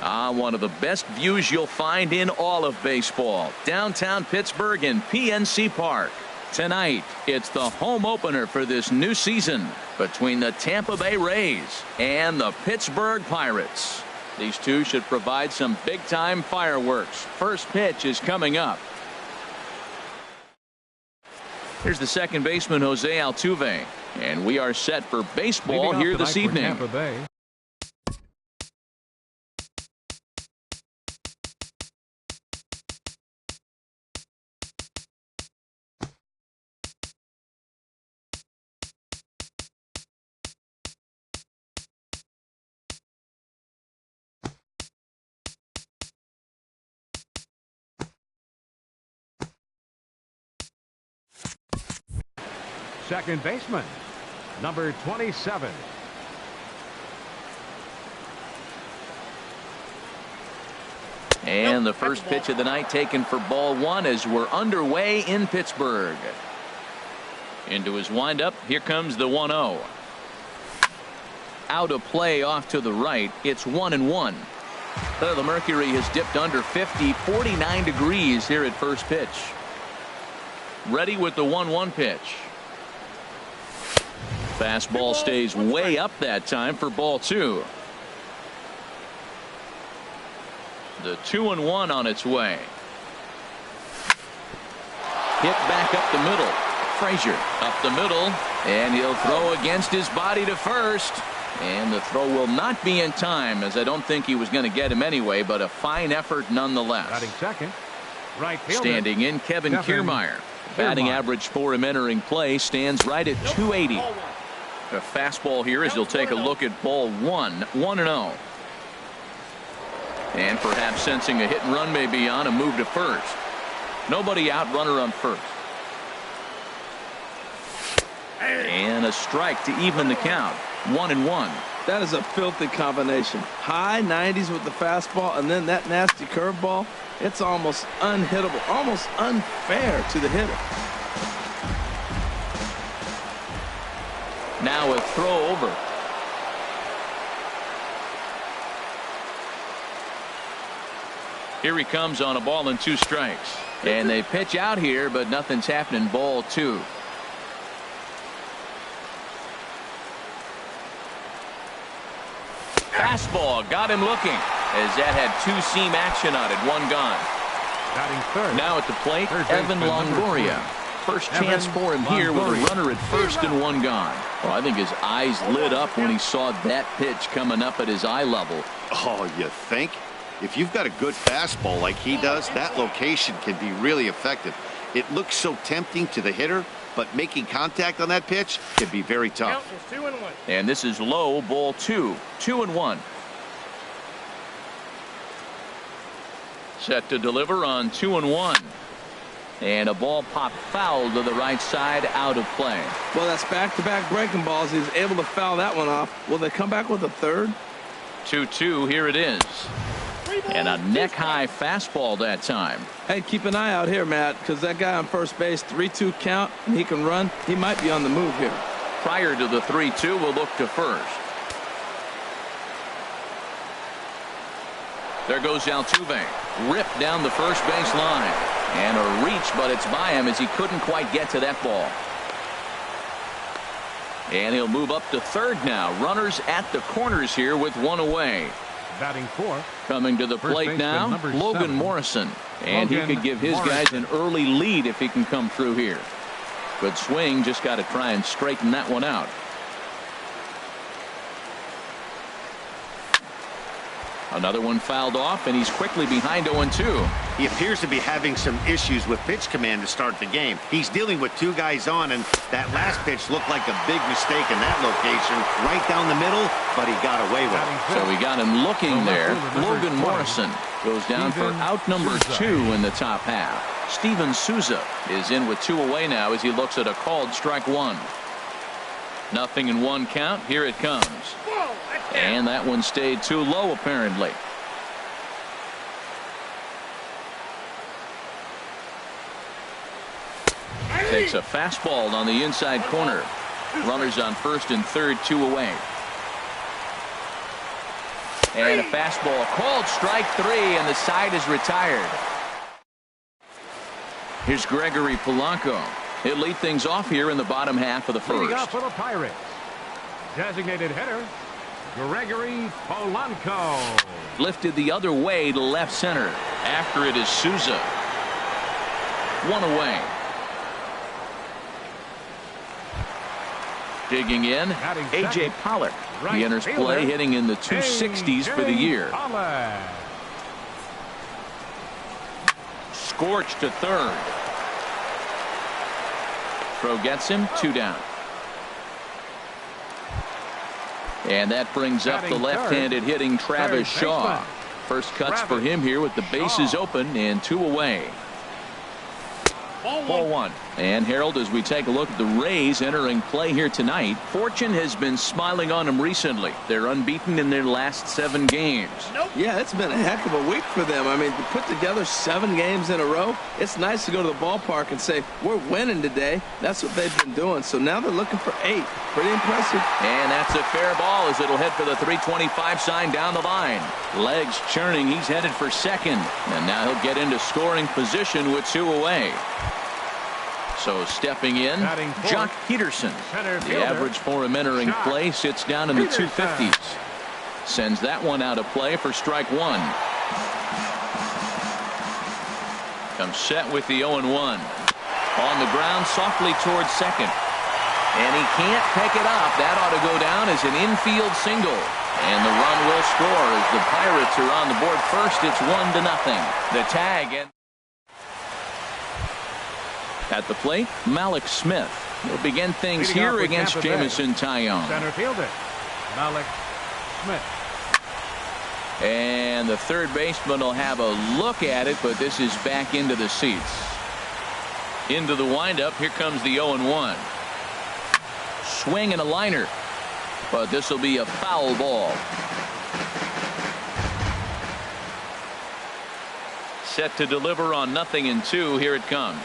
One of the best views you'll find in all of baseball. Downtown Pittsburgh in PNC Park. Tonight, it's the home opener for this new season between the Tampa Bay Rays and the Pittsburgh Pirates. These two should provide some big-time fireworks. First pitch is coming up. Here's the second baseman, Jose Altuve. And we are set for baseball here this evening. Tampa Bay. Second baseman, number 27. And the first pitch of the night taken for ball one as we're underway in Pittsburgh. Into his windup. Here comes the 1-0. Out of play off to the right. It's 1-1. The mercury has dipped under 50, 49 degrees here at first pitch. Ready with the 1-1 pitch. Fastball stays way up that time for ball two. The 2-1 on its way. Hit back up the middle. Frazier up the middle, and he'll throw against his body to first. And the throw will not be in time, as I don't think he was going to get him anyway, but a fine effort nonetheless. Batting second, right fielder. Standing in, Kevin Kiermaier. Batting average for him entering play stands right at 280. A fastball here as he'll take a look at ball one, 1-0. And perhaps sensing a hit and run may be on, a move to first. Nobody out, runner on first. And a strike to even the count. 1-1. That is a filthy combination. High 90s with the fastball and then that nasty curveball. It's almost unhittable, almost unfair to the hitter. Now a throw over. Here he comes on a ball and 2 strikes. And they pitch out here, but nothing's happening. Ball 2. Fastball got him looking as that had 2-seam action on it. 1 gone. Batting third. Now at the plate, Evan Longoria. First chance for him here with a runner at first and 1 gone. Well, I think his eyes lit up when he saw that pitch coming up at his eye level. Oh, you think? If you've got a good fastball like he does, that location can be really effective. It looks so tempting to the hitter, but making contact on that pitch can be very tough. And this is low, ball 2. 2-1. Set to deliver on 2-1. And a ball popped foul to the right side, out of play. Well, that's back-to-back breaking balls. He's able to foul that one off. Will they come back with a third? 2-2, here it is. And a neck-high fastball that time. Hey, keep an eye out here, Matt, because that guy on first base, 3-2 count, and he can run. He might be on the move here. Prior to the 3-2, we'll look to first. There goes Altuve. Ripped down the first base line. And a reach, but it's by him as he couldn't quite get to that ball. And he'll move up to third now. Runners at the corners here with 1 away. Batting fourth. Coming to the plate now, Logan 7. Morrison. And he could give his guys an early lead if he can come through here. Good swing, just got to try and straighten that one out. Another one fouled off, and he's quickly behind 0-2. He appears to be having some issues with pitch command to start the game. He's dealing with 2 guys on, and that last pitch looked like a big mistake in that location. Right down the middle, but he got away with it. So we got him looking there. Logan Morrison goes down for out number 2 in the top half. Steven Souza is in with 2 away now as he looks at a called strike 1. Nothing in 1 count. Here it comes. And that one stayed too low, apparently. Takes a fastball on the inside corner. Runners on first and third, 2 away. And a fastball called strike 3, and the side is retired. Here's Gregory Polanco. He'll lead things off here in the bottom half of the Leading first. off for the Pirates, designated hitter, Gregory Polanco. Lifted the other way to left center. After it is Souza. 1 away. Digging in, A.J. Pollock. He enters play hitting in the 260s for the year. Scorched to third. Throw gets him, 2 down. And that brings up the left-handed hitting Travis Shaw. First cuts for him here with the bases open and 2 away. Ball 1. And Harold, as we take a look at the Rays entering play here tonight, fortune has been smiling on them recently. They're unbeaten in their last 7 games. Yeah, it's been a heck of a week for them. I mean, to put together 7 games in a row, it's nice to go to the ballpark and say, we're winning today. That's what they've been doing. So now they're looking for 8. Pretty impressive. And that's a fair ball as it'll head for the 325 sign down the line. Legs churning. He's headed for second. And now he'll get into scoring position with 2 away. So stepping in, Jock Peterson. The average for him entering play sits down in the 250s. Sends that one out of play for strike 1. Comes set with the 0-1. On the ground softly towards second. And he can't pick it up. That ought to go down as an infield single. And the run will score as the Pirates are on the board first. It's 1-0. The tag and at the plate, Malik Smith. He'll begin things here against Jamison Tyone. Center fielder, Malik Smith. And the third baseman will have a look at it, but this is back into the seats. Into the windup. Here comes the 0-1. Swing and a liner. But this will be a foul ball. Set to deliver on 0-2. Here it comes.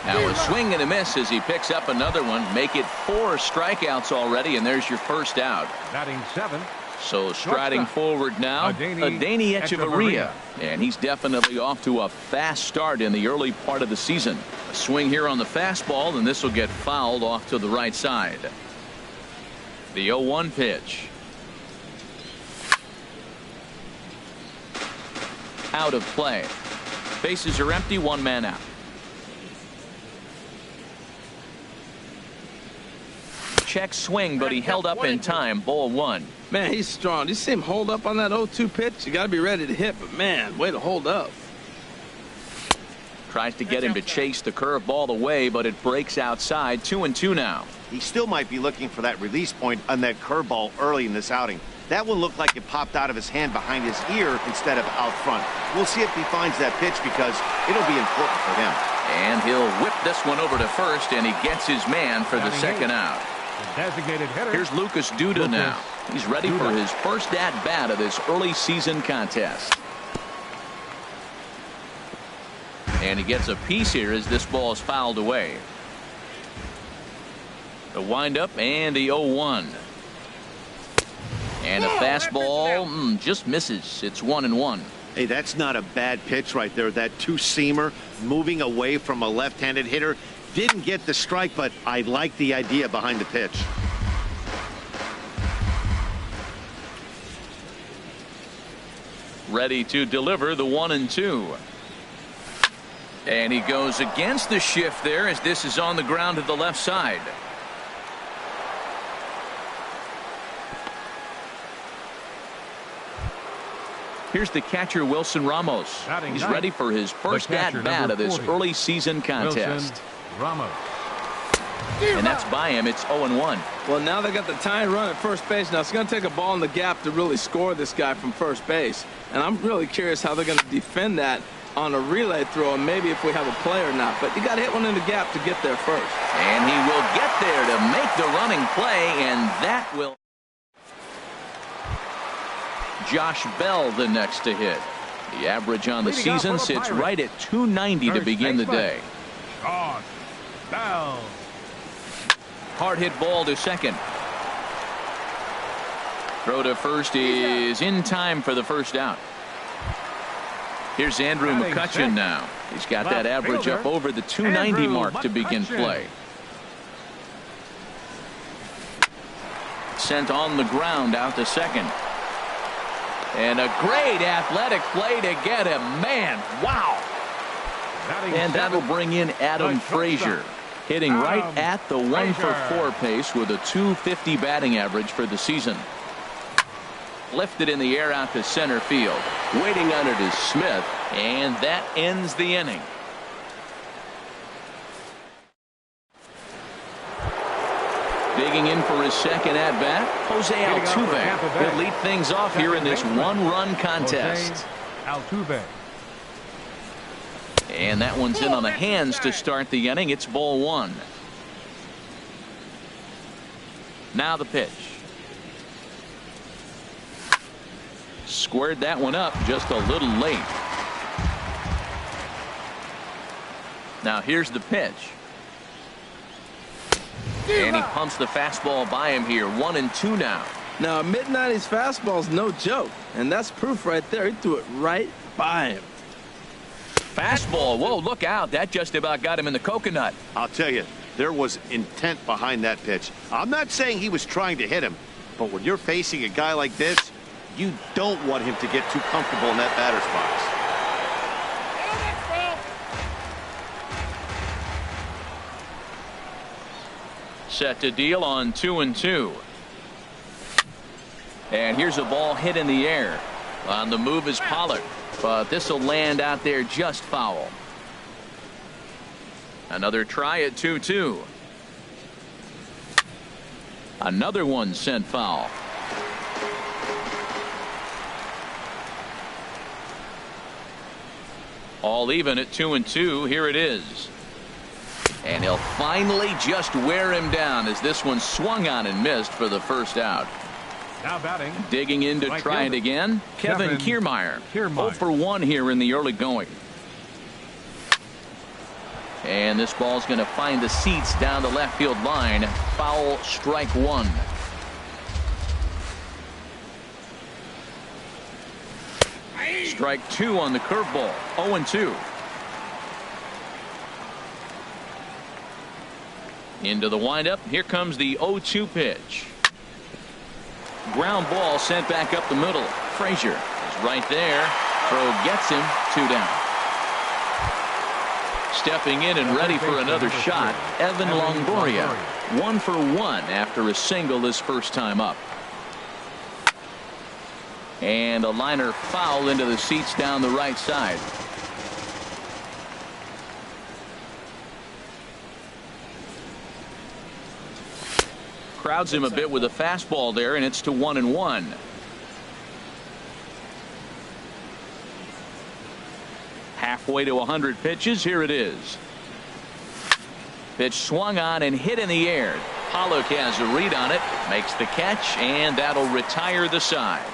Now a swing and a miss as he picks up another one. Make it 4 strikeouts already, and there's your first out. Batting 7. So striding forward now, Adeiny Echeverria. And he's definitely off to a fast start in the early part of the season. A swing here on the fastball, and this will get fouled off to the right side. The 0-1 pitch. Out of play. Bases are empty, 1 man out. Check swing, but he held up in time. Ball 1. Man, he's strong. You see him hold up on that 0-2 pitch? You got to be ready to hit, but man, way to hold up. Tries to get him to chase the curveball away, but it breaks outside. 2-2 now. He still might be looking for that release point on that curveball early in this outing. That one looked like it popped out of his hand behind his ear instead of out front. We'll see if he finds that pitch because it'll be important for him. And he'll whip this one over to first, and he gets his man for the second out. Designated hitter. Here's Lucas Duda now. He's ready for his first at-bat of this early season contest. And he gets a piece here as this ball is fouled away. The windup and the 0-1. And a fastball just misses. It's 1-1. Hey, that's not a bad pitch right there. That 2-seamer moving away from a left-handed hitter. Didn't get the strike, but I like the idea behind the pitch. Ready to deliver the 1-2. And he goes against the shift there as this is on the ground to the left side. Here's the catcher, Wilson Ramos. He's ready for his first at-bat of this early season contest. Ramos. And that's by him. It's 0-1. Well, now they got the tying run at first base. Now it's going to take a ball in the gap to really score this guy from first base. And I'm really curious how they're going to defend that on a relay throw, and maybe if we have a play or not. But you got to hit one in the gap to get there first. And he will get there to make the running play, and that will. Josh Bell the next to hit. The average on the season sits right at 290 to begin the day. Josh Bell. Hard hit ball to second. Throw to first is in time for the first out. Here's Andrew McCutcheon now. He's got that average up over the 290 mark to begin play. Sent on the ground out to second. And a great athletic play to get him. Man, wow. And that'll bring in Adam Frazier, hitting right at the 1-for-4 pace with a 250 batting average for the season. Lifted in the air out to center field. Waiting on it is Smith, and that ends the inning. Digging in for his second at-bat, Jose Altuve. He'll lead things off here in this one-run contest. Altuve. And that one's in on the hands to start the inning. It's ball one. Now the pitch. Squared that one up just a little late. Now here's the pitch. And he pumps the fastball by him here. 1-2 now. Now, a mid-90s fastball's no joke, and that's proof right there. He threw it right by him. Fastball. Whoa, look out. That just about got him in the coconut. I'll tell you, there was intent behind that pitch. I'm not saying he was trying to hit him, but when you're facing a guy like this, you don't want him to get too comfortable in that batter's box. Set to deal on 2-2. And here's a ball hit in the air. On the move is Pollard, but this will land out there just foul. Another try at 2-2. Another one sent foul. All even at 2-2. Here it is. And he'll finally just wear him down as this one swung on and missed for the first out. Now batting. Digging in to try it again, Kevin Kiermaier. 0 for 1 here in the early going. And this ball's going to find the seats down the left field line. Foul, strike one. Strike two on the curveball. 0-2. Into the windup. Here comes the 0-2 pitch. Ground ball sent back up the middle. Frazier is right there. Throw gets him. 2 down. Stepping in and ready for another shot, Evan Longoria. 1 for 1 after a single his first time up. And a liner foul into the seats down the right side. Crowds him a bit with a fastball there, and it's to 1-1. Halfway to 100 pitches. Here it is. Pitch swung on and hit in the air. Pollock has a read on it, makes the catch, and that'll retire the side.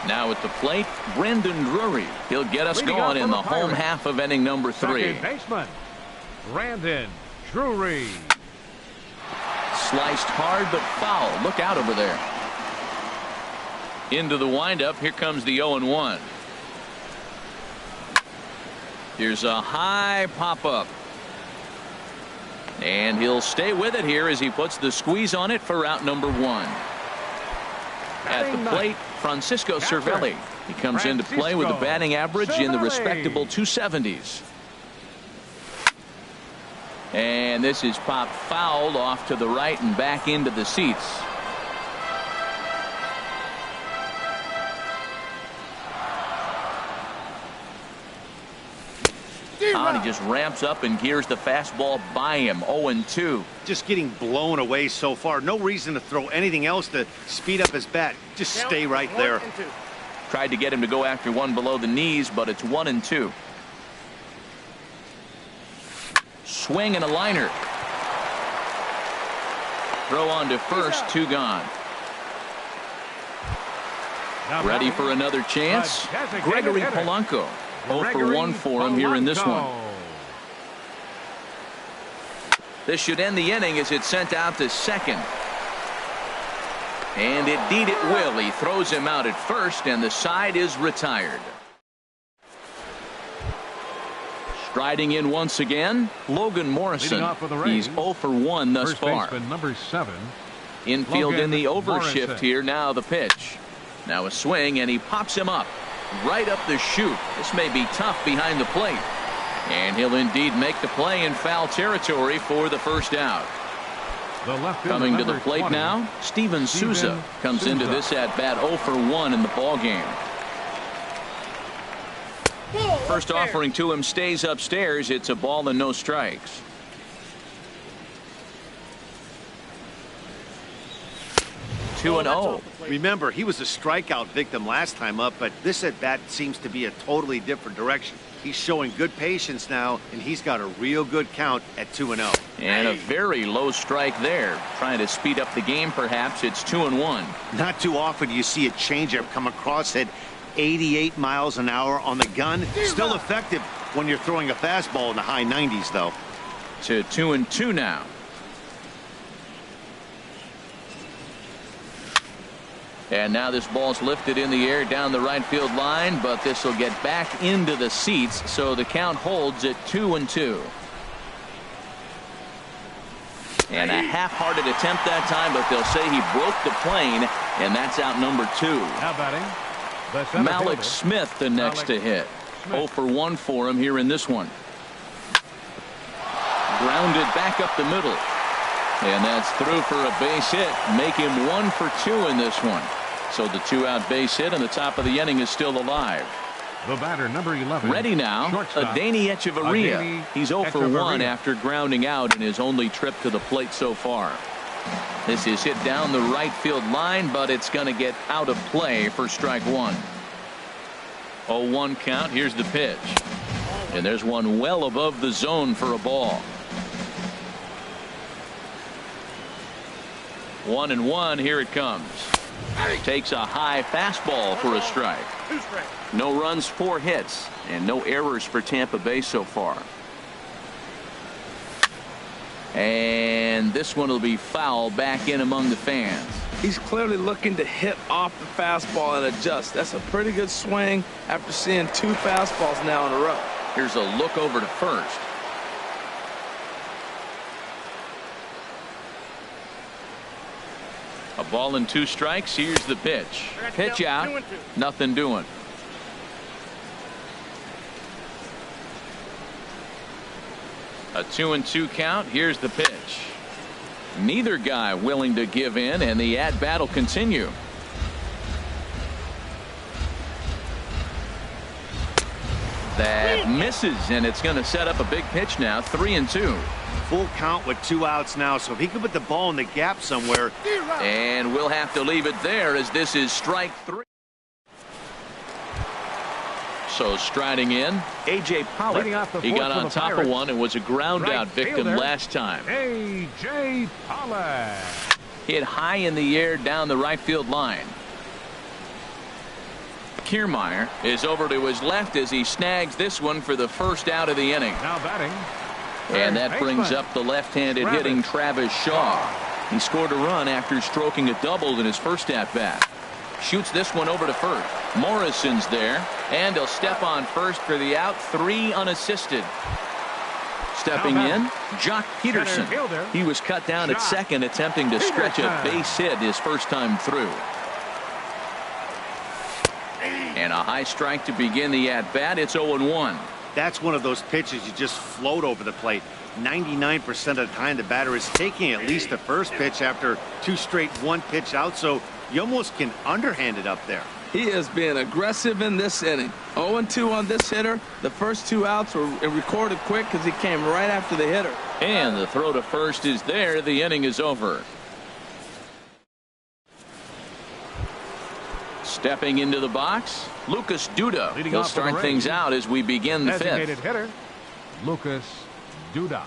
Now at the plate, Brendan Drury. He'll get us going in the home half of inning number 3. Second baseman, Brandon Drury. Sliced hard but foul. Look out over there. Into the windup. Here comes the 0-1. Here's a high pop-up. And he'll stay with it here as he puts the squeeze on it for out number 1. At the plate, Francisco Cervelli. He comes into play with a batting average in the respectable 270s. And this is popped foul off to the right and back into the seats. And he just ramps up and gears the fastball by him. 0-2. Just getting blown away so far. No reason to throw anything else to speed up his bat. Just stay right there. Tried to get him to go after one below the knees, but it's 1-2. Swing and a liner. Throw on to first. 2 gone. Ready for another chance. Gregory Polanco. 0 for 1 for him here in this one. This should end the inning as it's sent out to second. And indeed it will. He throws him out at first, and the side is retired. Striding in once again, Logan Morrison. He's 0 for 1 thus far. Number 7. Infield Logan in the overshift Morrison. here. Now the pitch. Now a swing, and he pops him up. Right up the chute. This may be tough behind the plate. And he'll indeed make the play in foul territory for the first out. Coming to the plate 20, now, Steven Souza comes into this at bat 0 for 1 in the ball game. First offering to him stays upstairs. It's a ball and no strikes. Two and 0. Remember, he was a strikeout victim last time up, but this at bat seems to be a totally different direction. He's showing good patience now, and he's got a real good count at 2 and 0. And a very low strike there. Trying to speed up the game, perhaps. It's 2 and 1. Not too often you see a changeup come across at 88 miles an hour on the gun. Still effective when you're throwing a fastball in the high 90s, though. To 2 and 2 now. And now this ball's lifted in the air down the right field line, but this will get back into the seats, so the count holds at 2 and 2. And a half-hearted attempt that time, but they'll say he broke the plane, and that's out number 2. Now batting, the center Malik fielder, Smith, the next to hit. 0 for 1 for him here in this one. Grounded back up the middle. And that's through for a base hit. Make him 1 for 2 in this one. So the 2-out base hit, and the top of the inning is still alive. The batter, number 11. Ready now, Adeiny Echeverria. He's 0 for 1 after grounding out in his only trip to the plate so far. This is hit down the right field line, but it's going to get out of play for strike 1. 0-1 count. Here's the pitch. And there's one well above the zone for a ball. 1-1. Here it comes. Takes a high fastball for a strike. No runs, 4 hits, and no errors for Tampa Bay so far. And this one will be foul back in among the fans. He's clearly looking to hit off the fastball and adjust. That's a pretty good swing after seeing 2 fastballs now in a row. Here's a look over to first. A ball and 2 strikes. Here's the pitch. Pitch out. Nothing doing. A 2-2 count. Here's the pitch. Neither guy willing to give in, and the at-bat will continue. That misses, and it's going to set up a big pitch now. 3-2. Full count with 2 outs now, so if he could put the ball in the gap somewhere. And we'll have to leave it there as this is strike 3. So striding in, A.J. Pollock. He got on top of one and was a ground out victim last time. A.J. Pollock. Hit high in the air down the right field line. Kiermaier is over to his left as he snags this one for the first out of the inning. Now batting. And that brings up the left-handed hitting Travis Shaw. He scored a run after stroking a double in his first at-bat. Shoots this one over to first. Morrison's there, and he'll step on first for the out. 3 unassisted. Stepping in, Jock Peterson. He was cut down at second, attempting to stretch a base hit his first time through. And a high strike to begin the at-bat. It's 0-1. That's one of those pitches you just float over the plate. 99% of the time the batter is taking at least the first pitch after 2 straight 1-pitch outs, so you almost can underhand it up there. He is being aggressive in this inning. 0-2 on this hitter. The first 2 outs were recorded quick because he came right after the hitter. And the throw to first is there. The inning is over. Stepping into the box, Lucas Duda. He'll start things out as we begin the 5th. Designated hitter, Lucas Duda.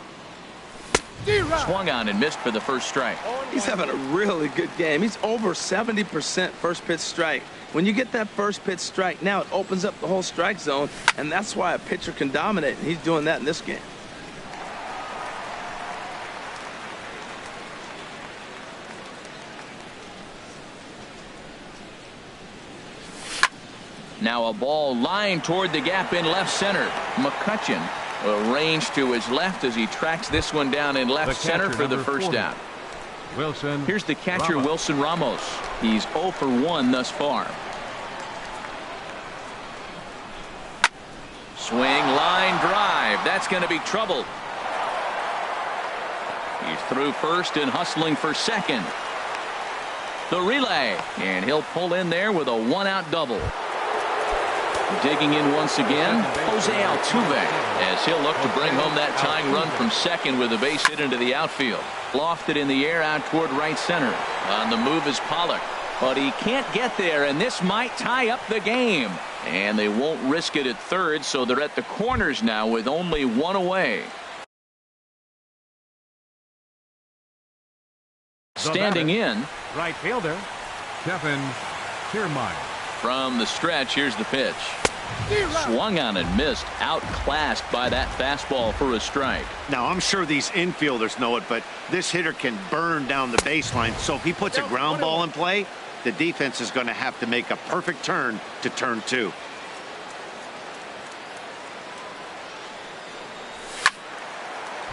Swung on and missed for the first strike. He's having a really good game. He's over 70% first pitch strike. When you get that first pitch strike, now it opens up the whole strike zone, and that's why a pitcher can dominate, and he's doing that in this game. Now a ball lined toward the gap in left center. McCutcheon will range to his left as he tracks this one down in left center for the first 40. down. Wilson. Here's the catcher, Ramos. Wilson Ramos. He's 0 for 1 thus far. Swing, line drive. That's going to be trouble. He's through first and hustling for second. The relay, and he'll pull in there with a one-out double. Digging in once again, Jose Altuve, as he'll look to bring home that tying run from second with a base hit into the outfield. Lofted in the air out toward right center. On the move is Pollock, but he can't get there, and this might tie up the game. And they won't risk it at third, so they're at the corners now with only one away. Standing in, Right fielder, Kevin Kiermaier. from the stretch, here's the pitch. Swung on and missed, outclassed by that fastball for a strike. Now, I'm sure these infielders know it, but this hitter can burn down the baseline. So if he puts a ground ball in play, the defense is going to have to make a perfect turn to turn 2.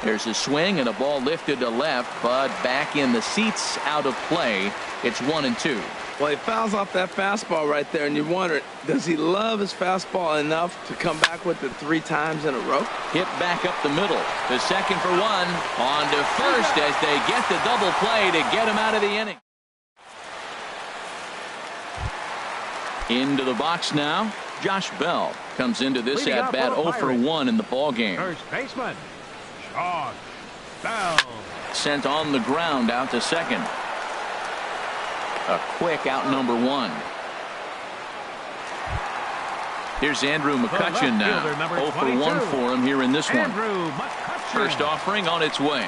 There's a swing and a ball lifted to left, but back in the seats, out of play. It's 1-2. Well, he fouls off that fastball right there, and you wonder, does he love his fastball enough to come back with it 3 times in a row? Hit back up the middle to second for 1. On to first as they get the double play to get him out of the inning. Into the box now. Josh Bell comes into this Leading at bat off for 0 the for Pirates. 1 in the ball game. First baseman, Josh Bell. Sent on the ground out to second. A quick out number 1. Here's Andrew McCutcheon now. 0 for 1 for him here in this one. Andrew McCutcheon. First offering on its way.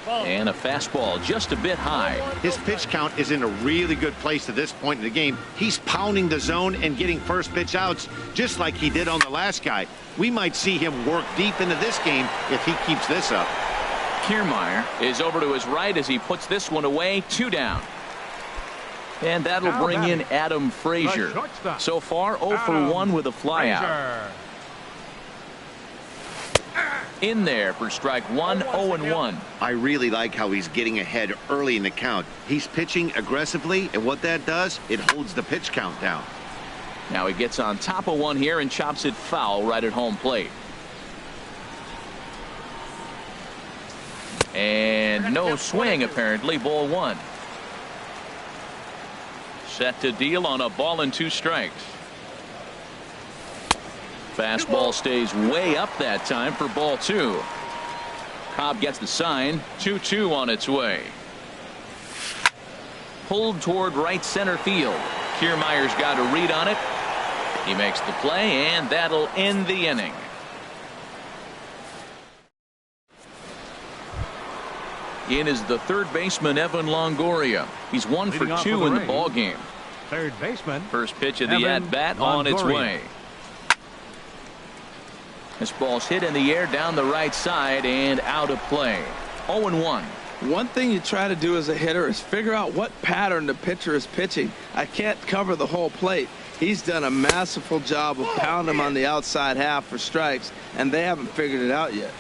And a fastball just a bit high. His pitch count is in a really good place at this point in the game. He's pounding the zone and getting first pitch outs just like he did on the last guy. We might see him work deep into this game if he keeps this up. Kiermaier is over to his right as he puts this one away. 2 down. And that'll bring in Adam Frazier. So far 0 for 1 with a flyout. In there for strike 1, 0-1. I really like how he's getting ahead early in the count. He's pitching aggressively, and what that does, it holds the pitch count down. Now he gets on top of one here and chops it foul right at home plate. And no swing apparently. Ball 1. Set to deal on a ball and 2 strikes. Fastball stays way up that time for ball 2. Cobb gets the sign. 2-2 on its way. Pulled toward right center field. Kiermaier's got a read on it. He makes the play, and that'll end the inning. In is the third baseman, Evan Longoria. He's 1 for 2 in the ball game. Third baseman. First pitch of the Evan at-bat on its Longoria. way. This ball's hit in the air down the right side and out of play. 0-1. One thing you try to do as a hitter is figure out what pattern the pitcher is pitching. I can't cover the whole plate. He's done a masterful job of pounding him on the outside half for strikes, and they haven't figured it out yet.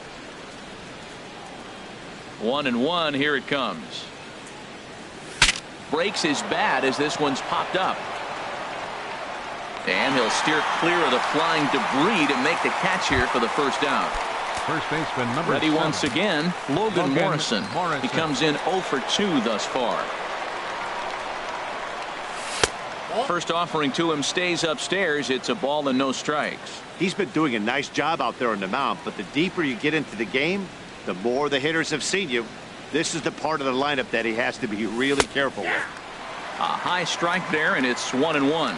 1-1. Here it comes. Breaks his bat as this one's popped up. And he'll steer clear of the flying debris to make the catch here for the first down. First baseman number Ready 7. once again, Logan Morrison. He comes in 0 for 2 thus far. First offering to him stays upstairs. It's a ball and no strikes. He's been doing a nice job out there on the mound, but the deeper you get into the game, the more the hitters have seen you. This is the part of the lineup that he has to be really careful with. A high strike there, and it's 1-1.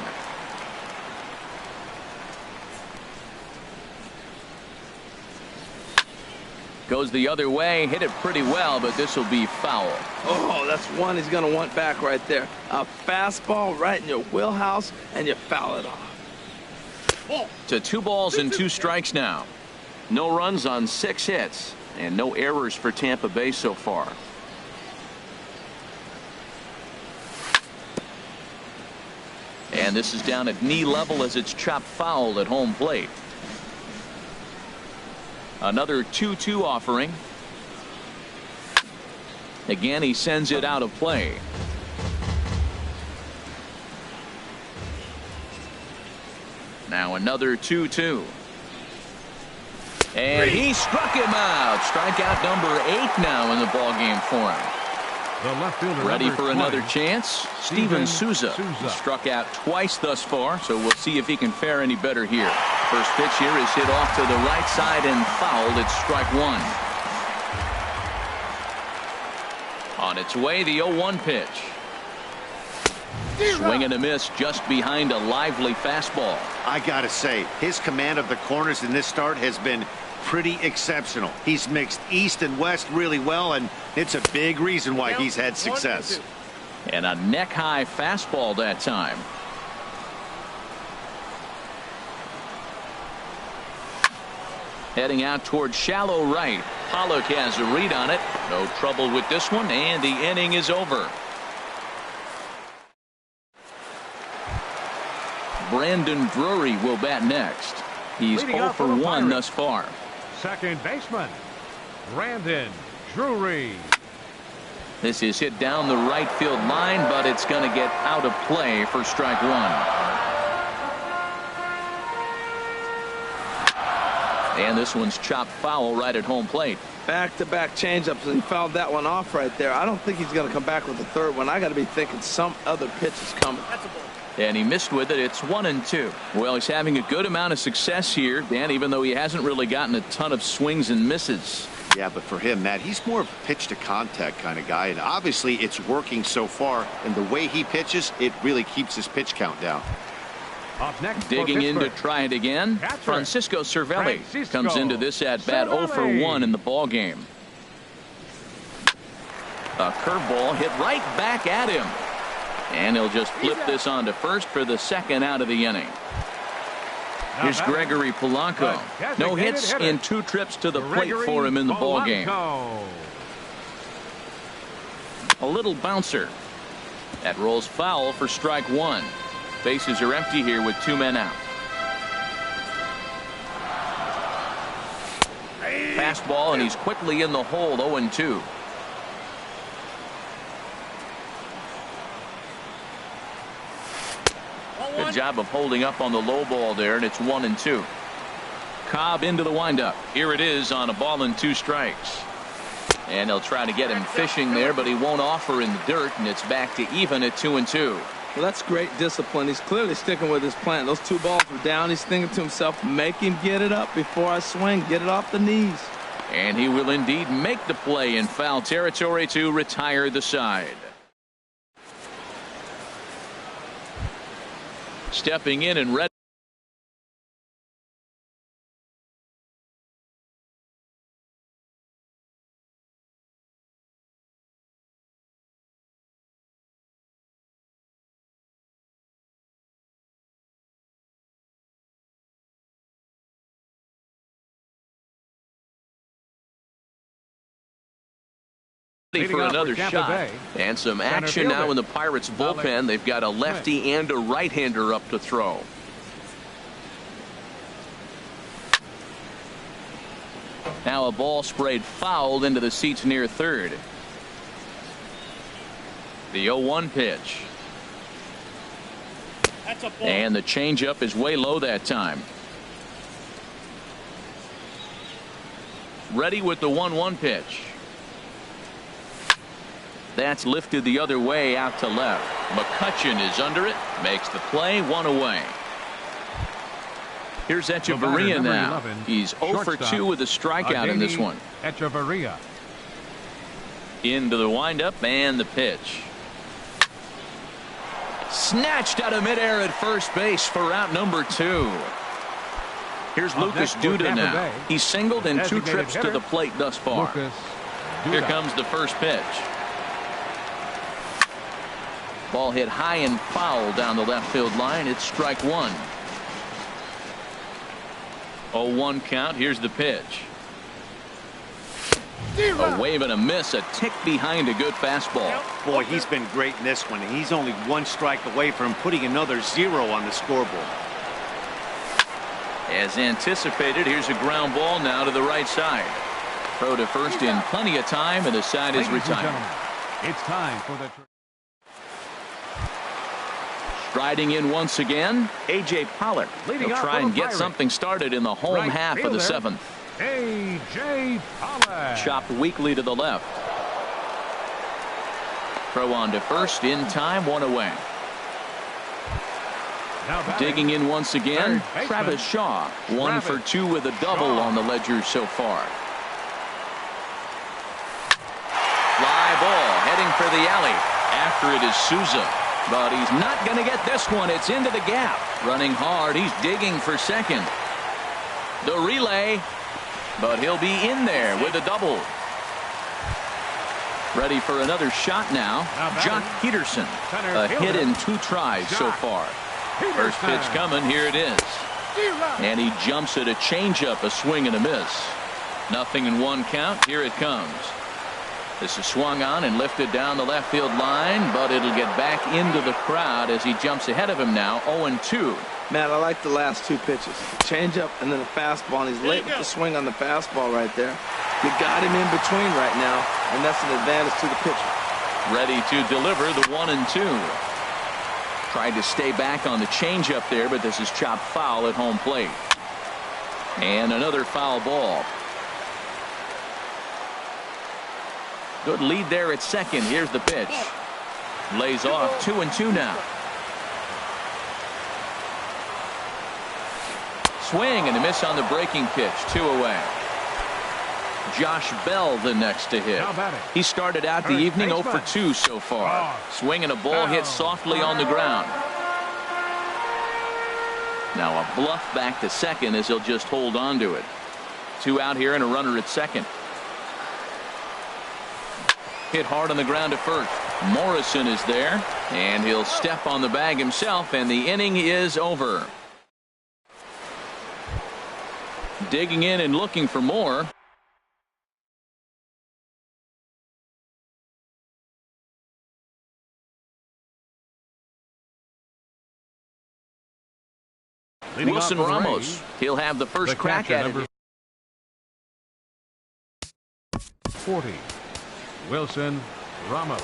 Goes the other way, hit it pretty well, but this will be foul. Oh, that's one he's going to want back right there. A fastball right in your wheelhouse, and you foul it off. To 2 balls and 2 strikes now. No runs on 6 hits, and no errors for Tampa Bay so far. And this is down at knee level as it's chopped foul at home plate. Another 2-2 offering. Again, he sends it out of play. Now another 2-2. And he struck him out. Strikeout number 8 now in the ballgame for him. The left fielder, Ready for 20, another chance? Steven Souza. He struck out twice thus far, so we'll see if he can fare any better here. First pitch here is hit off to the right side and fouled. It's strike one. On its way, the 0-1 pitch. Swing and a miss just behind a lively fastball. I gotta say, his command of the corners in this start has been pretty exceptional. He's mixed east and west really well, and it's a big reason why he's had success. And a neck-high fastball that time. Heading out toward shallow right. Pollock has a read on it. No trouble with this one, and the inning is over. Brandon Drury will bat next. He's 0 for 1 thus far. Second baseman, Brandon Drury. This is hit down the right field line, but it's going to get out of play for strike one. And this one's chopped foul right at home plate. Back-to-back changeups, and he fouled that one off right there. I don't think he's going to come back with the third one. I got to be thinking some other pitch is coming. And he missed with it. It's 1-2. Well, he's having a good amount of success here, Dan, even though he hasn't really gotten a ton of swings and misses. Yeah, but for him, Matt, he's more of a pitch to contact kind of guy, and obviously it's working so far, and the way he pitches, it really keeps his pitch count down. Up next, digging in to try it again. Francisco Cervelli comes into this at bat 0 for 1 in the ball game. A curveball hit right back at him. And he'll just flip this on to first for the second out of the inning. Here's Gregory Polanco. No hits in 2 trips to the plate for him in the ball game. A little bouncer. That rolls foul for strike one. Bases are empty here with 2 men out. Fastball, and he's quickly in the hole. 0-2. Good job of holding up on the low ball there, and it's 1-2. Cobb into the windup. Here it is on a ball and 2 strikes. And they'll try to get him fishing there, but he won't offer in the dirt, and it's back to even at 2-2. Well, that's great discipline. He's clearly sticking with his plan. Those 2 balls were down. He's thinking to himself, make him get it up before I swing. Get it off the knees. And he will indeed make the play in foul territory to retire the side. Stepping in and ready. For another shot, and some action now in the Pirates bullpen. They've got a lefty and a right-hander up to throw. Now a ball sprayed fouled into the seats near third. The 0-1 pitch. And the changeup is way low that time. Ready with the 1-1 pitch. That's lifted the other way out to left. McCutchen is under it. Makes the play. 1 away. Here's Echeverria now. 11, He's 0 for 2 with a strikeout in this one. Echeverria. Into the windup and the pitch. Snatched out of midair at first base for out number 2. Here's Lucas Duda now. He's singled in 2 trips to the plate thus far. Here comes the first pitch. Ball hit high and foul down the left field line. It's strike one. 0-1 count. Here's the pitch. A wave and a miss, a tick behind a good fastball. Boy, he's been great in this one. He's only one strike away from putting another 0 on the scoreboard. As anticipated, here's a ground ball now to the right side. Throw to first in plenty of time, and the side is retired. It's time for the... Striding in once again, A.J. Pollock. Leading He'll off try for and the get Pirates. something started in the home Right half of the fielder, 7th. A.J. Pollock. Chopped weakly to the left. Throw on to first in time, 1 away. Now batting. Digging in once again, Third baseman, Travis Shaw. 1 for 2 with a double Shaw. on the ledger so far. Fly ball heading for the alley. After it is Souza. But he's not going to get this one. It's into the gap. Running hard. He's digging for second. The relay. But he'll be in there with a double. Ready for another shot now. Jock Peterson. A hit in 2 tries so far. First pitch coming. Here it is. And he jumps at a changeup, a swing and a miss. Nothing in 1 count. Here it comes. This is swung on and lifted down the left field line, but it'll get back into the crowd as he jumps ahead of him now, 0-2. Man, I like the last 2 pitches. Change-up and then a fastball, and he's late with the swing on the fastball right there. You got him in between right now, and that's an advantage to the pitcher. Ready to deliver the 1-2. Tried to stay back on the changeup there, but this is chopped foul at home plate. And another foul ball. Good lead there at second. Here's the pitch. Lays off 2-2 now. Swing and a miss on the breaking pitch. 2 away. Josh Bell the next to hit. He started out the evening 0 for 2 so far. Swinging a ball hit softly on the ground. Now a bluff back to second as he'll just hold on to it. 2 out here and a runner at second. Hit hard on the ground at first. Morrison is there, and he'll step on the bag himself, and the inning is over. Digging in and looking for more. Wilson Ramos. He'll have the first crack at it. 40. Wilson Ramos.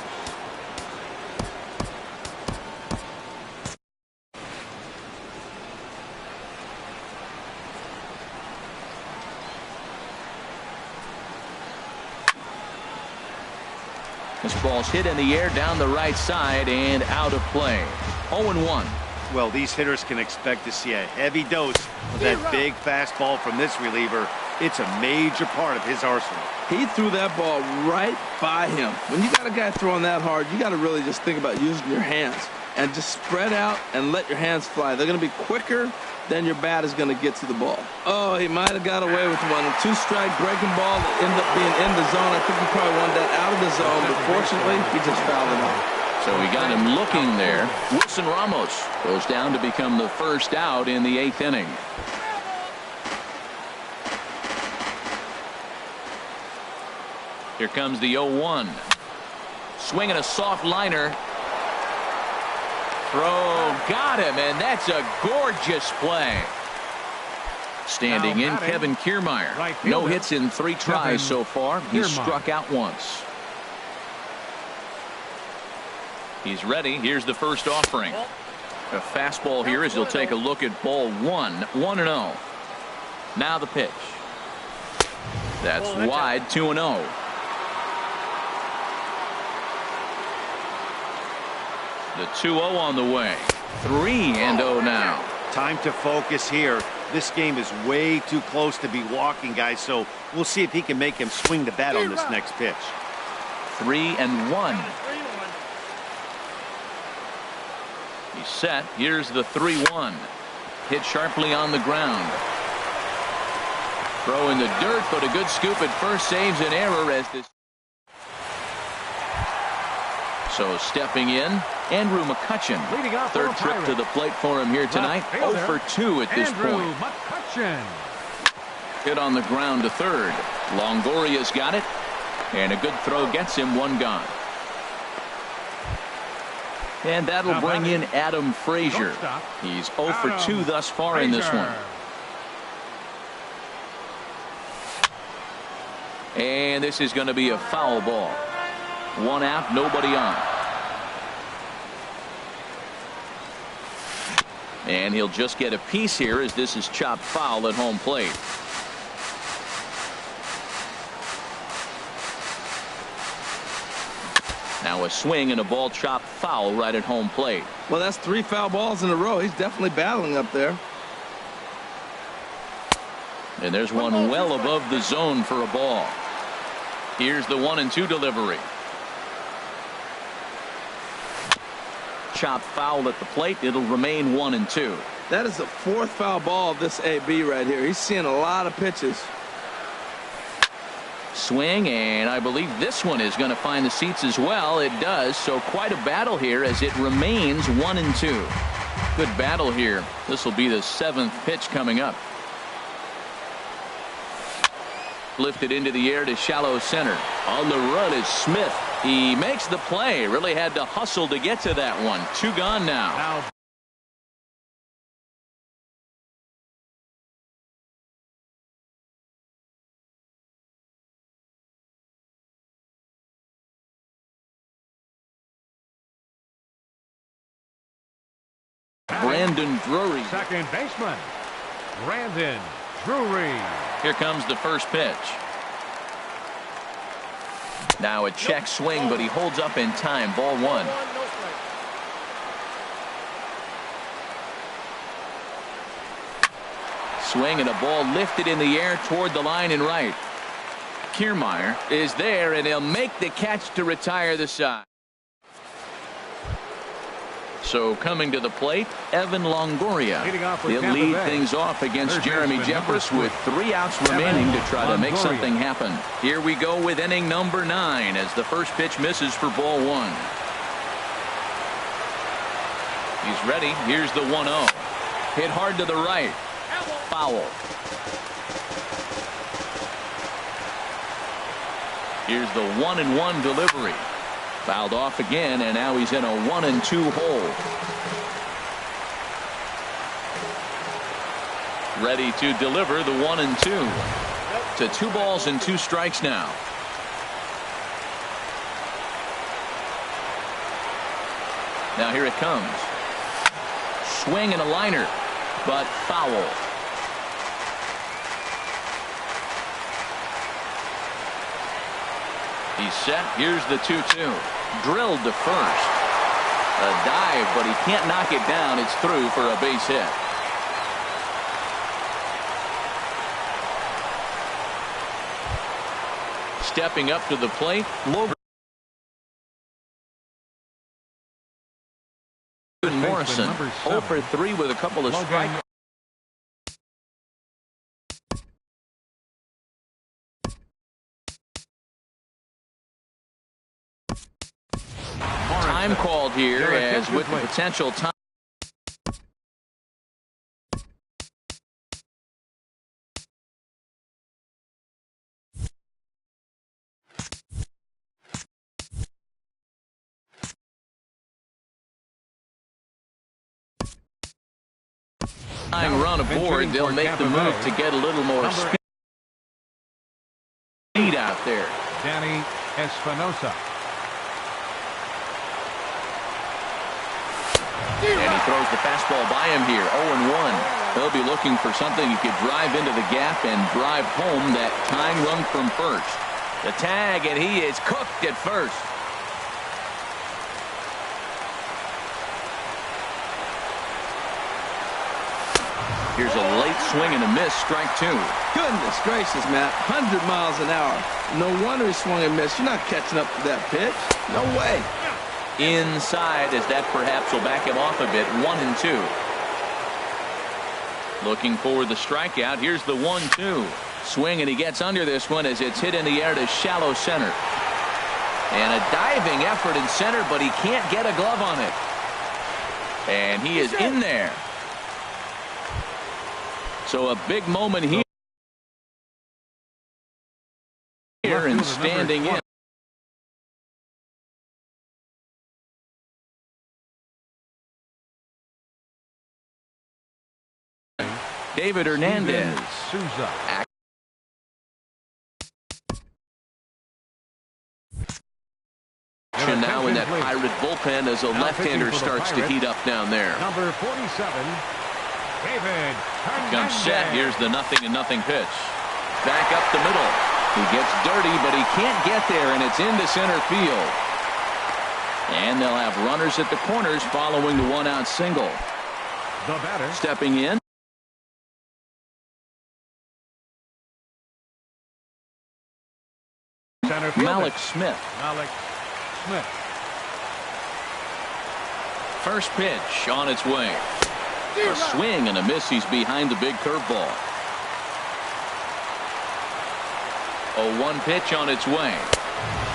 This ball's hit in the air down the right side and out of play. 0-1. Well, these hitters can expect to see a heavy dose of that big fastball from this reliever. It's a major part of his arsenal. He threw that ball right by him. When you got a guy throwing that hard, you got to really just think about using your hands and just spread out and let your hands fly. They're going to be quicker than your bat is going to get to the ball. Oh, he might have got away with one. A 2-strike breaking ball that ended up being in the zone. I think he probably wanted that out of the zone, but fortunately, he just fouled it off. So we got him looking there. Wilson Ramos goes down to become the first out in the 8th inning. Here comes the 0-1. Swinging a soft liner. Throw, got him, and that's a gorgeous play. Standing in, Kevin Kiermaier. No hits in 3 tries so far. He's struck out once. He's ready. Here's the first offering. A fastball here as he'll take a look at ball 1. 1-0. Now the pitch. That's wide. 2-0. The 2-0 on the way. 3-0 now. Time to focus here. This game is way too close to be walking, guys, so we'll see if he can make him swing the bat on this next pitch. 3-1. He's set. Here's the 3-1. Hit sharply on the ground. Throw in the dirt, but a good scoop at first saves an error as this. So stepping in, Andrew McCutchen. Third trip to the plate for him here tonight. 0 for 2 at this point. McCutchen. Hit on the ground to third. Longoria's got it. And a good throw gets him one gone. And that'll bring in Adam Frazier. He's 0 for 2 thus far in this one. And this is going to be a foul ball. One out, nobody on. And he'll just get a piece here as this is chopped foul at home plate. Now a swing and a ball chopped foul right at home plate. Well, that's 3 foul balls in a row. He's definitely battling up there. And there's one well above the zone for a ball. Here's the 1-2 delivery. Chopped foul at the plate. It'll remain 1-2. That is the 4th foul ball of this AB right here. He's seeing a lot of pitches. Swing, and I believe this one is going to find the seats as well. It does. So quite a battle here as it remains 1-2. Good battle here. This will be the 7th pitch coming up. Lifted into the air to shallow center. On the run is Smith. He makes the play. Really had to hustle to get to that one. 2 gone now. Brandon Drury. Second baseman, Brandon Drury. Here comes the first pitch. Now a check swing, but he holds up in time. Ball 1. Swing and a ball lifted in the air toward the line and right. Kiermaier is there, and he'll make the catch to retire the side. So coming to the plate, Evan Longoria. He'll lead things off against Jeremy Jeffress with 3 outs remaining to try to make something happen. Here we go with inning number 9 as the first pitch misses for ball 1. He's ready. Here's the 1-0. Hit hard to the right. Foul. Here's the 1-1 delivery. Fouled off again, and now he's in a 1-2 hole. Ready to deliver the 1-2. To 2 balls and 2 strikes now. Now here it comes. Swing and a liner, but foul. He's set. Here's the 2-2. Drilled to first. A dive, but he can't knock it down. It's through for a base hit. Stepping up to the plate, Logan Morrison 0 for 3 with a couple of strikes. Time called here as with the potential time. Run aboard, they'll make the move to get a little more speed out there. Danny Espinosa. And he throws the fastball by him here. 0-1. He'll be looking for something he could drive into the gap and drive home that tying run from first. The tag, and he is cooked at first. Here's a late swing and a miss. Strike 2. Goodness gracious, Matt. 100 miles an hour. No wonder he swung and missed. You're not catching up to that pitch. No way. Inside, as that perhaps will back him off a bit. 1-2. Looking for the strikeout. Here's the 1-2. Swing, and he gets under this one as it's hit in the air to shallow center. And a diving effort in center, but he can't get a glove on it. And he is in there. So a big moment here. And baseman standing in. David Hernandez. Souza. Action now in that Pirate bullpen as a left-hander starts to heat up down there. Number 47, David Hernandez. Comes set. Here's the 0-0 pitch. Back up the middle. He gets dirty, but he can't get there, and it's into center field. And they'll have runners at the corners following the one-out single. The batter. Stepping in. Center fielder. Malik Smith. Malik Smith. First pitch on its way. A swing and a miss. He's behind the big curveball. A 1 pitch on its way.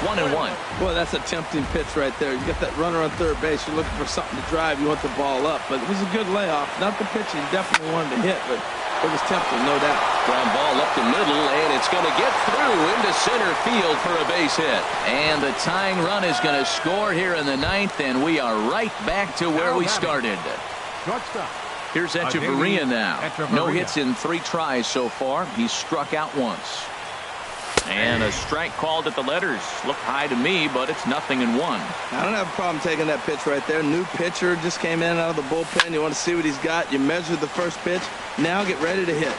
1-1. Boy, that's a tempting pitch right there. You got that runner on third base. You're looking for something to drive. You want the ball up. But it was a good layoff. Not the pitch he definitely wanted to hit, but it was tempting, no doubt. Ground ball up the middle, and it's going to get through into center field for a base hit. And the tying run is going to score here in the 9th, and we are right back to where we started. Shortstop. Here's Echeverria now. No Echeverria. hits in 3 tries so far. He's struck out once. And a strike called at the letters. Looked high to me, but it's 0-1. I don't have a problem taking that pitch right there. New pitcher just came in out of the bullpen. You want to see what he's got. You measure the first pitch. Now get ready to hit.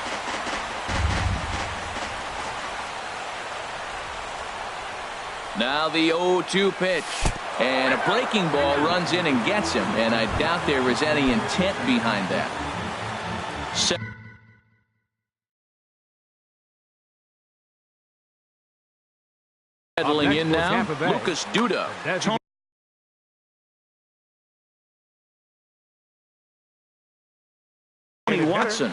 Now the 0-2 pitch. And a breaking ball runs in and gets him. And I doubt there was any intent behind that. Settling in now, Lucas Duda. Tony Watson.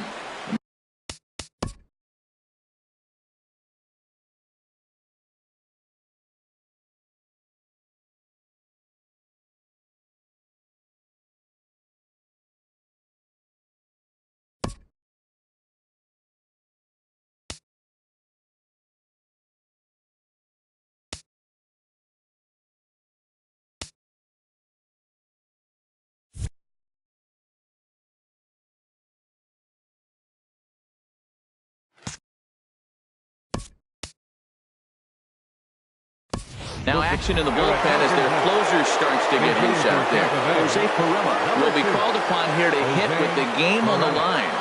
Now action in the bullpen as their closer starts to get loose out there. Jose Perella will be called upon here to hit with the game on the line.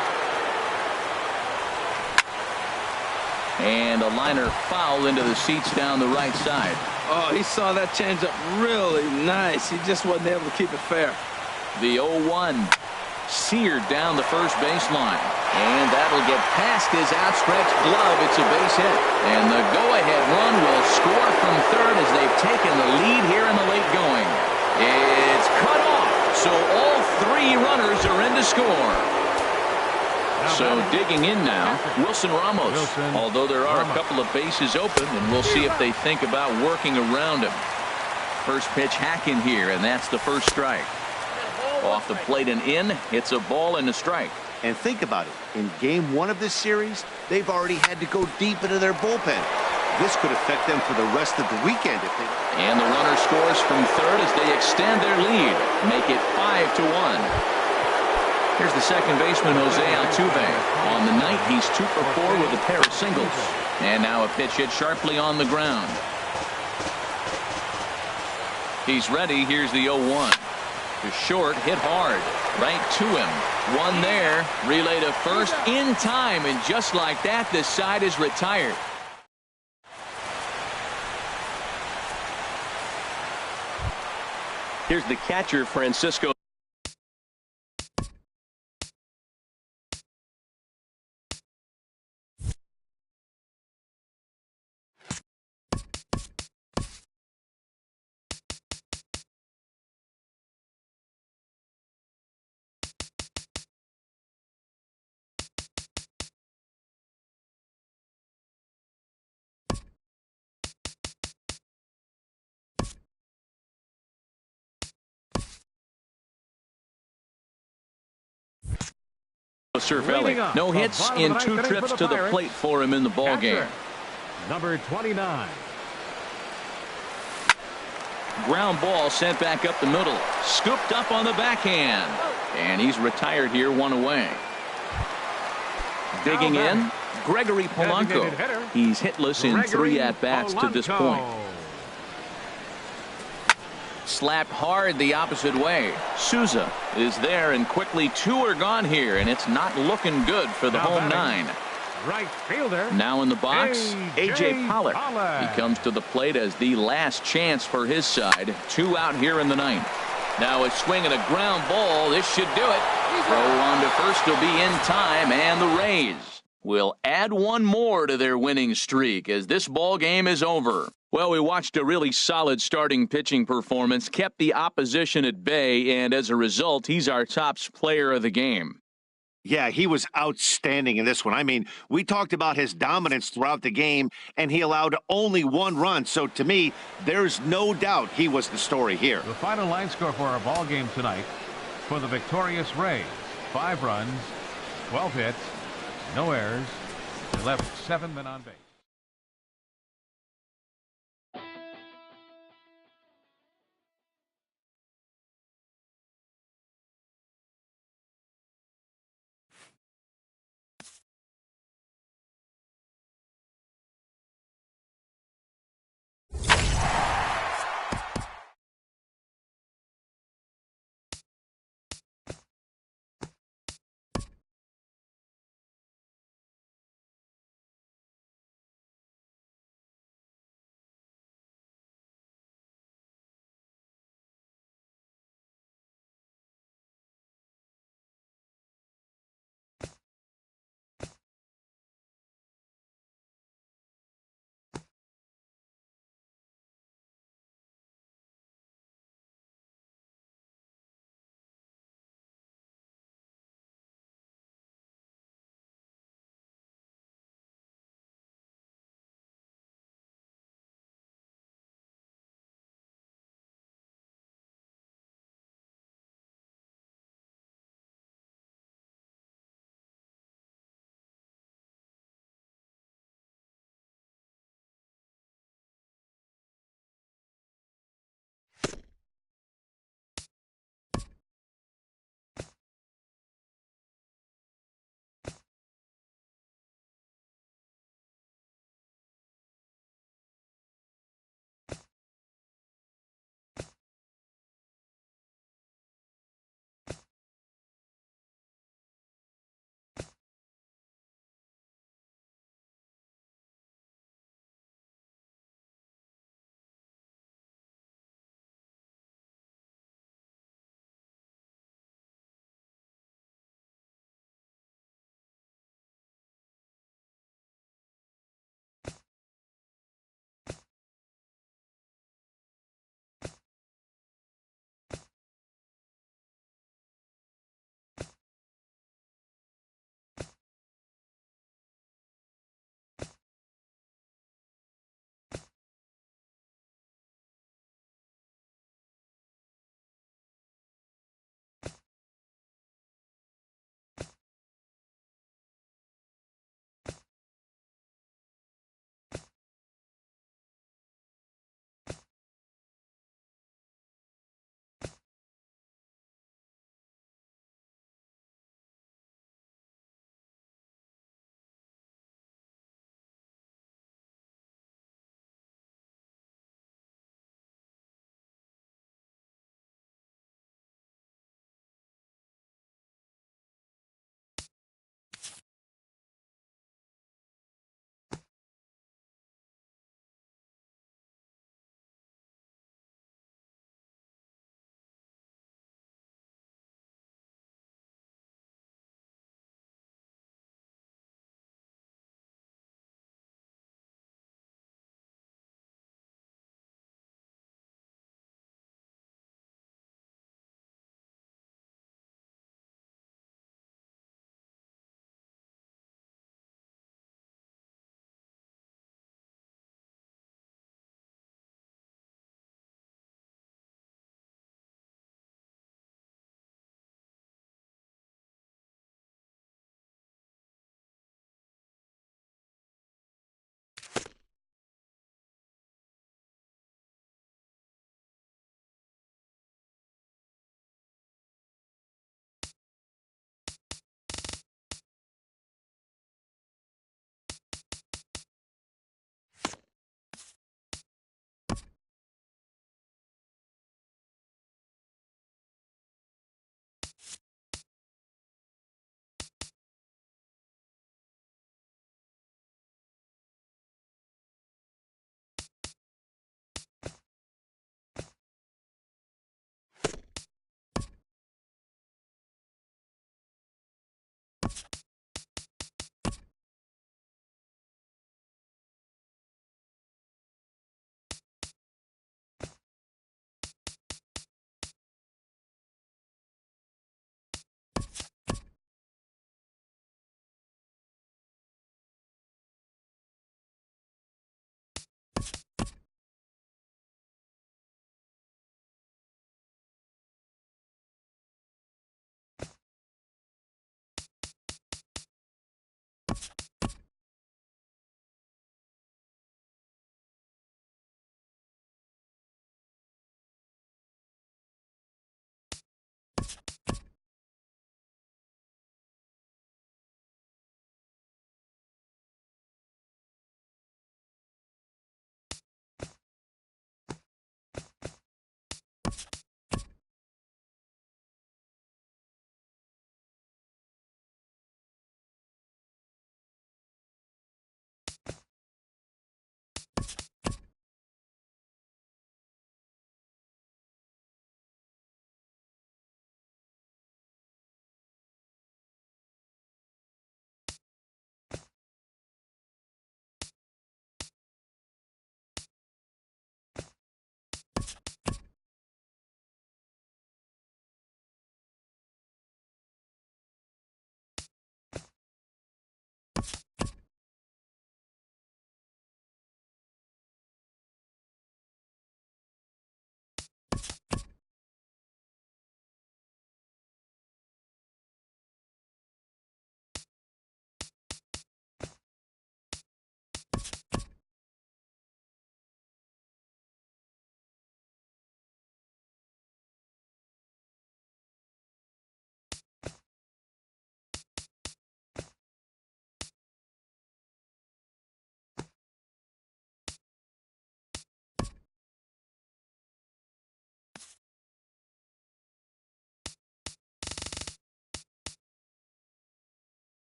And a liner foul into the seats down the right side. Oh, he saw that changeup really nice. He just wasn't able to keep it fair. The 0-1 seared down the first baseline. And that'll get past his outstretched glove. It's a base hit. And the go-ahead run will score from third as they've taken the lead here in the late going. It's cut off. So all 3 runners are in to score. So digging in now, Wilson Ramos. Although there are a couple of bases open, and we'll see if they think about working around him. First pitch hacking here, and that's the first strike. Off the plate and in, it's a ball and a strike. And think about it. In game 1 of this series, they've already had to go deep into their bullpen. This could affect them for the rest of the weekend if they... And the runner scores from third as they extend their lead. Make it 5-1. Here's the second baseman, Jose Altuve. On the night, he's 2 for 4 with a pair of singles. And now a pitch hit sharply on the ground. He's ready. Here's the 0-1. To short, hit hard. Right to him. One there. Relay to first in time. And just like that, the side is retired. Here's the catcher, Francisco. Cervelli. No hits in 2 trips to the plate for him in the ball game. Number 29, Ground ball sent back up the middle. Scooped up on the backhand. And he's retired here, one away. Digging in, Gregory Polanco. He's hitless in 3 at-bats to this point. Slapped hard the opposite way. Souza is there, and quickly 2 are gone here, and it's not looking good for the home 9. Right fielder. Now in the box, A.J. Pollock. He comes to the plate as the last chance for his side. 2 out here in the 9th. Now a swing and a ground ball. This should do it. Throw on to first will be in time, and the Rays will add 1 more to their winning streak as this ball game is over. Well, we watched a really solid starting pitching performance, kept the opposition at bay, and as a result, he's our top player of the game. Yeah, he was outstanding in this one. I mean, we talked about his dominance throughout the game, and he allowed only 1 run. So to me, there's no doubt he was the story here. The final line score for our ball game tonight for the victorious Rays: 5 runs, 12 hits, no errors, and left 7 men on base.